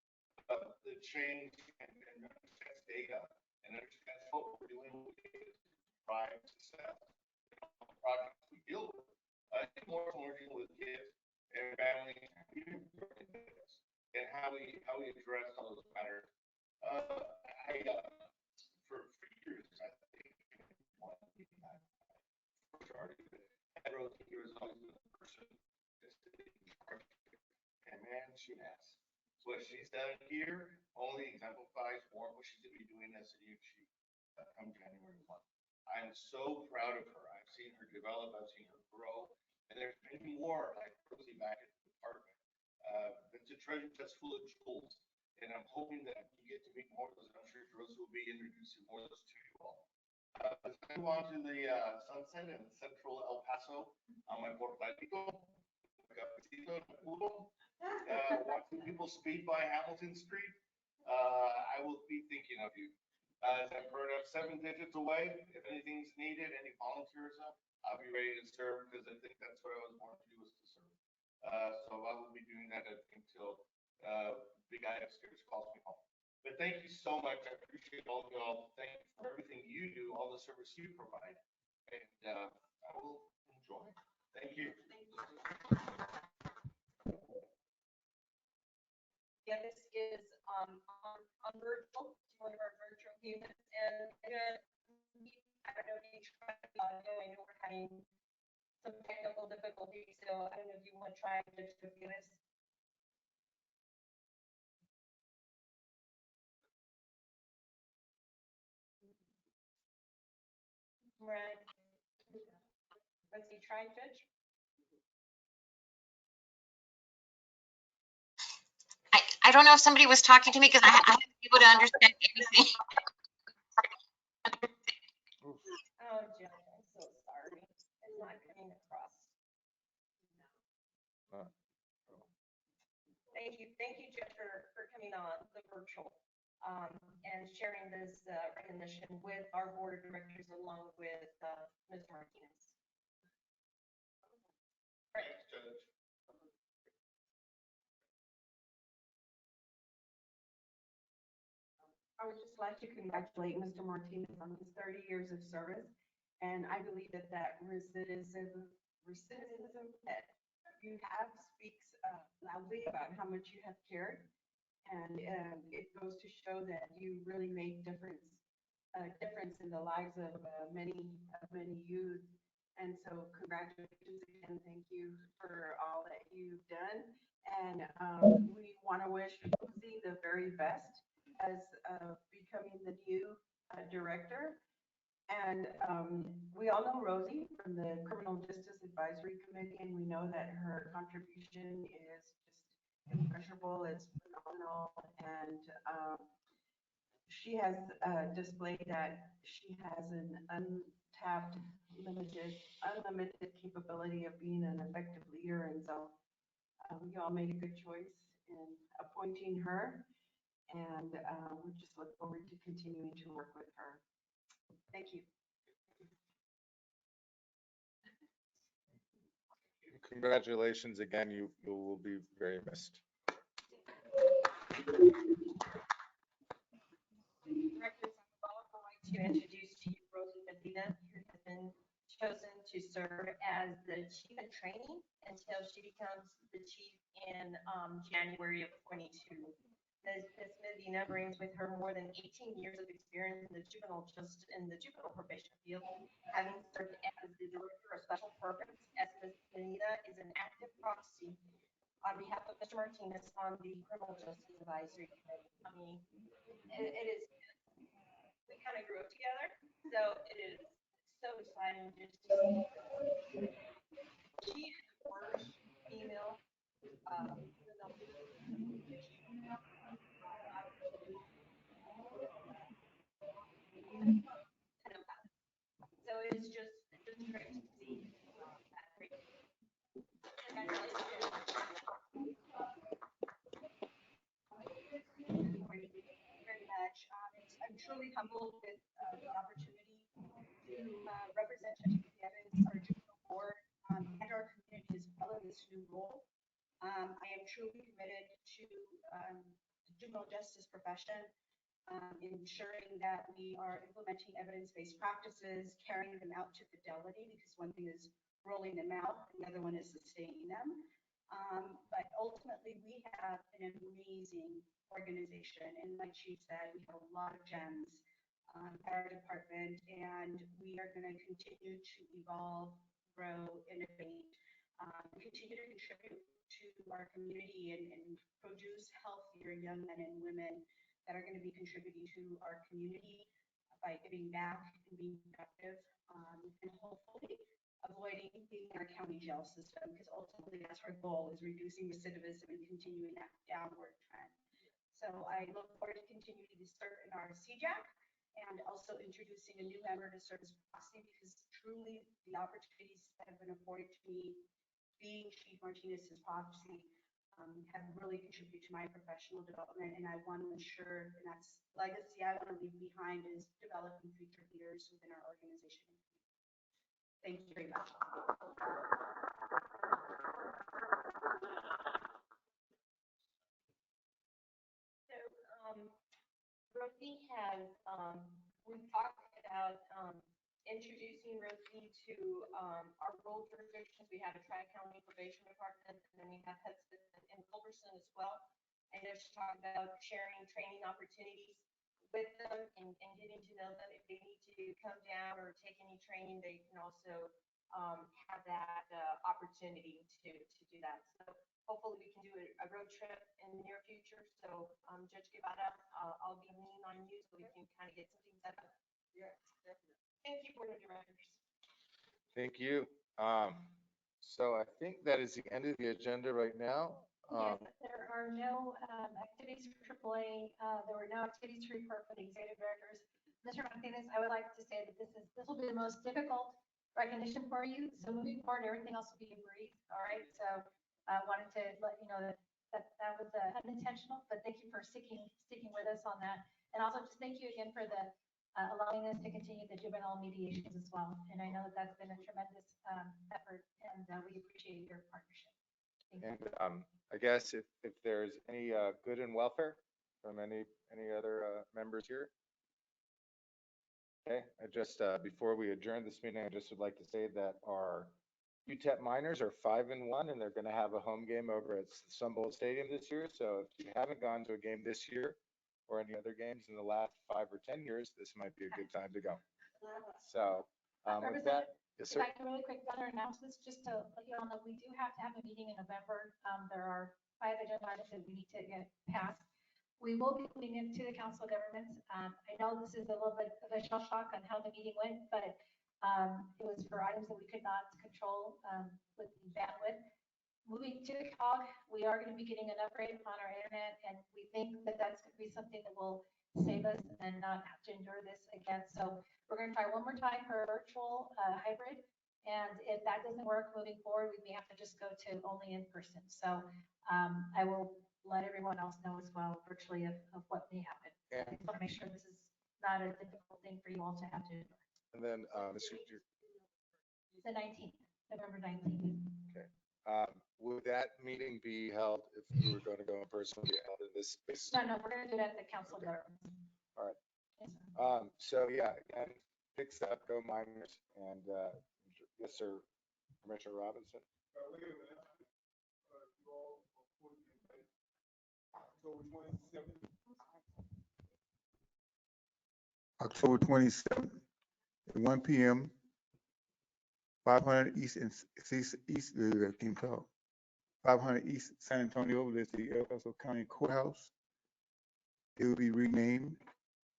the change and understands data and understands what we're doing with data to drive success in all the projects we deal with. I think more working with kids and families and how we address all those matters. For years, I think I wrote that he was always the person that's in charge. And man, she has. What she's done here only exemplifies more what she's going to be doing as city chief come January 1. I'm so proud of her. I've seen her develop, I've seen her grow, and there's many more like Rosie back at the department. It's a treasure chest full of jewels, and I'm hoping that you get to meet more of those. I'm sure Rosie will be introducing more of those to you all. Let's move on to the sunset in central El Paso on my portadito. Watching people speed by Hamilton Street, I will be thinking of you. As I've heard, I'm 7 digits away. If anything's needed, any volunteers up, I'll be ready to serve because I think that's what I was born to do, is to serve. So I will be doing that until big guy upstairs calls me home. But thank you so much. I appreciate all of y'all. Thank you for everything you do, all the service you provide, and I will enjoy. Thank you. Yeah, this is on virtual, one of our virtual units, and I don't know if you tried audio. I know we're having some technical difficulties, so I don't know if you want to try and just review this. Right. Let's see, try, Judge. I don't know if somebody was talking to me because I haven't been able to understand anything. Thank you, Judge, for coming on the virtual and sharing this recognition with our board of directors along with Mr. Martinez. Thanks, Judge. I would just like to congratulate Mr. Martinez on his 30 years of service. And I believe that recidivism that you have speaks loudly about how much you have cared. And it goes to show that you really made difference in the lives of many youth. And so congratulations again. Thank you for all that you've done. And we want to wish Rosie the very best as becoming the new director. And we all know Rosie from the Criminal Justice Advisory Committee, and we know that her contribution is just immeasurable. It's phenomenal. And she has displayed that she has an untapped, unlimited capability of being an effective leader. And so you all made a good choice in appointing her. And we just look forward to continuing to work with her. Thank you. Congratulations again. You will be very missed. Directors, I would also like to introduce to you Rosie Medina, who has been chosen to serve as the chief in training until she becomes the chief in January of 22. Ms. Medina brings with her more than 18 years of experience in the juvenile probation field, having served as the director of special programs, as Ms. Medina is an active proxy on behalf of Mr. Martinez on the Criminal Justice Advisory Committee. I mean, it is, we kind of grew up together, so it is so exciting just to see her. She is the first female juvenile so it's just great to see that great. Congratulations. Very much. I'm truly humbled with the opportunity to represent Judge Evans, our juvenile board, and our community as well in this new role. I am truly committed to the juvenile justice profession, ensuring that we are implementing evidence-based practices, carrying them out to fidelity, because one thing is rolling them out, the other one is sustaining them. But ultimately, we have an amazing organization, and like she said, we have a lot of gems at our department, and we are going to continue to evolve, grow, innovate, continue to contribute to our community and produce healthier young men and women that are going to be contributing to our community by giving back and being productive, and hopefully avoiding being in our county jail system, because ultimately that's our goal, is reducing recidivism and continuing that downward trend. So I look forward to continuing to serve in our CJAC and also introducing a new member to serve as proxy, because truly the opportunities that have been afforded to me being Chief Martinez's proxy have really contributed to my professional development, and I want to ensure, and that's legacy I want to leave behind, is developing future leaders within our organization. Thank you very much. So Rosie has, we've talked about introducing Rosie to our role jurisdictions. We have a Tri-County Probation Department, and then we have Hudson and Culberson as well. I know she talked about sharing training opportunities with them and getting to know them. If they need to come down or take any training, they can also have that opportunity to do that. So hopefully we can do a road trip in the near future. So Judge Guevara, I'll be leaning on you so we can kind of get something set up. Yes, definitely. Thank you, Board of Directors. Thank you. So I think that is the end of the agenda right now. Yes, there are no activities for AAA. There were no activities to report for the executive directors. Mr. Martinez, I would like to say that this will be the most difficult recognition for you. So moving forward, everything else will be a breeze. All right. So wanted to let you know that was unintentional, but thank you for sticking with us on that. And also just thank you again for the allowing us to continue the juvenile mediations as well. And I know that that's been a tremendous effort, and we appreciate your partnership. Thank you. And I guess if there's any good and welfare from any other members here. Okay, I just before we adjourn this meeting, I just would like to say that our UTEP minors are 5-1, and they're going to have a home game over at Sunbolt Stadium this year. So if you haven't gone to a game this year or any other games in the last 5 or 10 years, this might be a good time to go. So with that, yes, sir. If I can really quick other announcements, just to let you all know, we do have to have a meeting in November. There are 5 agenda items that we need to get passed. We will be putting into the Council of Governments. I know this is a little bit of a shell shock on how the meeting went, but it was for items that we could not control with the bandwidth. Moving to the COG, we are going to be getting an upgrade on our internet, and we think that that's going to be something that will save us and not have to endure this again. So we're going to try one more time for a virtual hybrid, and if that doesn't work moving forward, we may have to just go to only in person. So I will let everyone else know as well virtually of what may happen. Yeah. I just want to make sure this is not a difficult thing for you all to have to endure. And then The 19th, November 19th. Okay. Would that meeting be held if we were going to go in person? Would it be held in this space? No, we're going to do it at the Council of Governments. All right. Yes, sir. So yeah, again, picks up, go minors, and yes, sir, Commissioner Robinson. October 27th at 1 p.m. 500 East and East, I can't talk. 500 East San Antonio, there's the El Paso County Courthouse. It will be renamed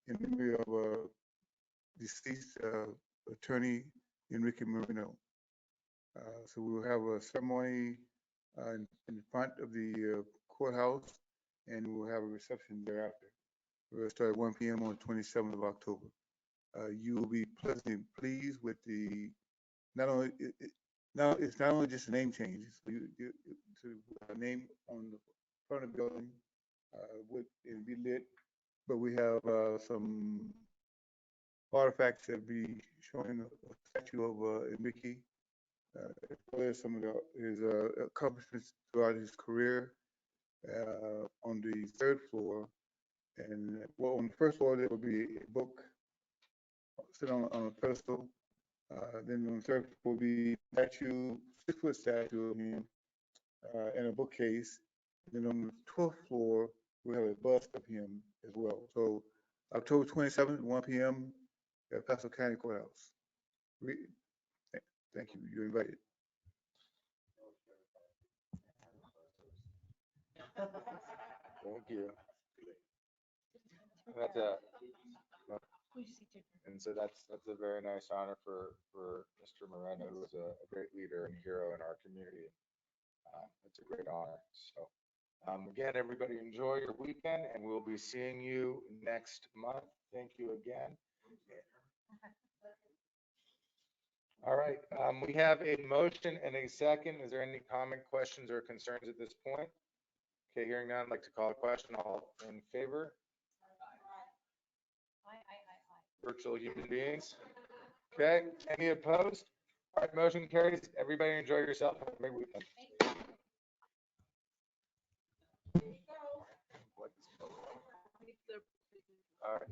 in memory of deceased attorney Enrique Moreno. So we will have a ceremony in front of the courthouse, and we'll have a reception thereafter. We'll start at 1 p.m. on the 27th of October. You will be pleasantly pleased with the not only it's not only just a name change. To a name on the front of the building it'll be lit, but we have some artifacts that will be showing a statue of Enrique, as well as some of his accomplishments throughout his career. On the third floor, and well, on the first floor there will be a book sit on a pedestal. Then on the third floor will be a statue, 6-foot statue of him in a bookcase. Then on the 12th floor, we have a bust of him as well. So October 27th, 1 p.m. at Paso County Courthouse. Thank you. You're invited. Thank you. And so that's a very nice honor for Mr. Moreno, who is a great leader and hero in our community. It's a great honor. So again, everybody enjoy your weekend, and we'll be seeing you next month. Thank you again. All right, we have a motion and a second. Is there any comment, questions, or concerns at this point? Okay, hearing none, I'd like to call a question. All in favor? Virtual human beings. Okay, any opposed? All right, motion carries. Everybody enjoy yourself. Have a great weekend. All right.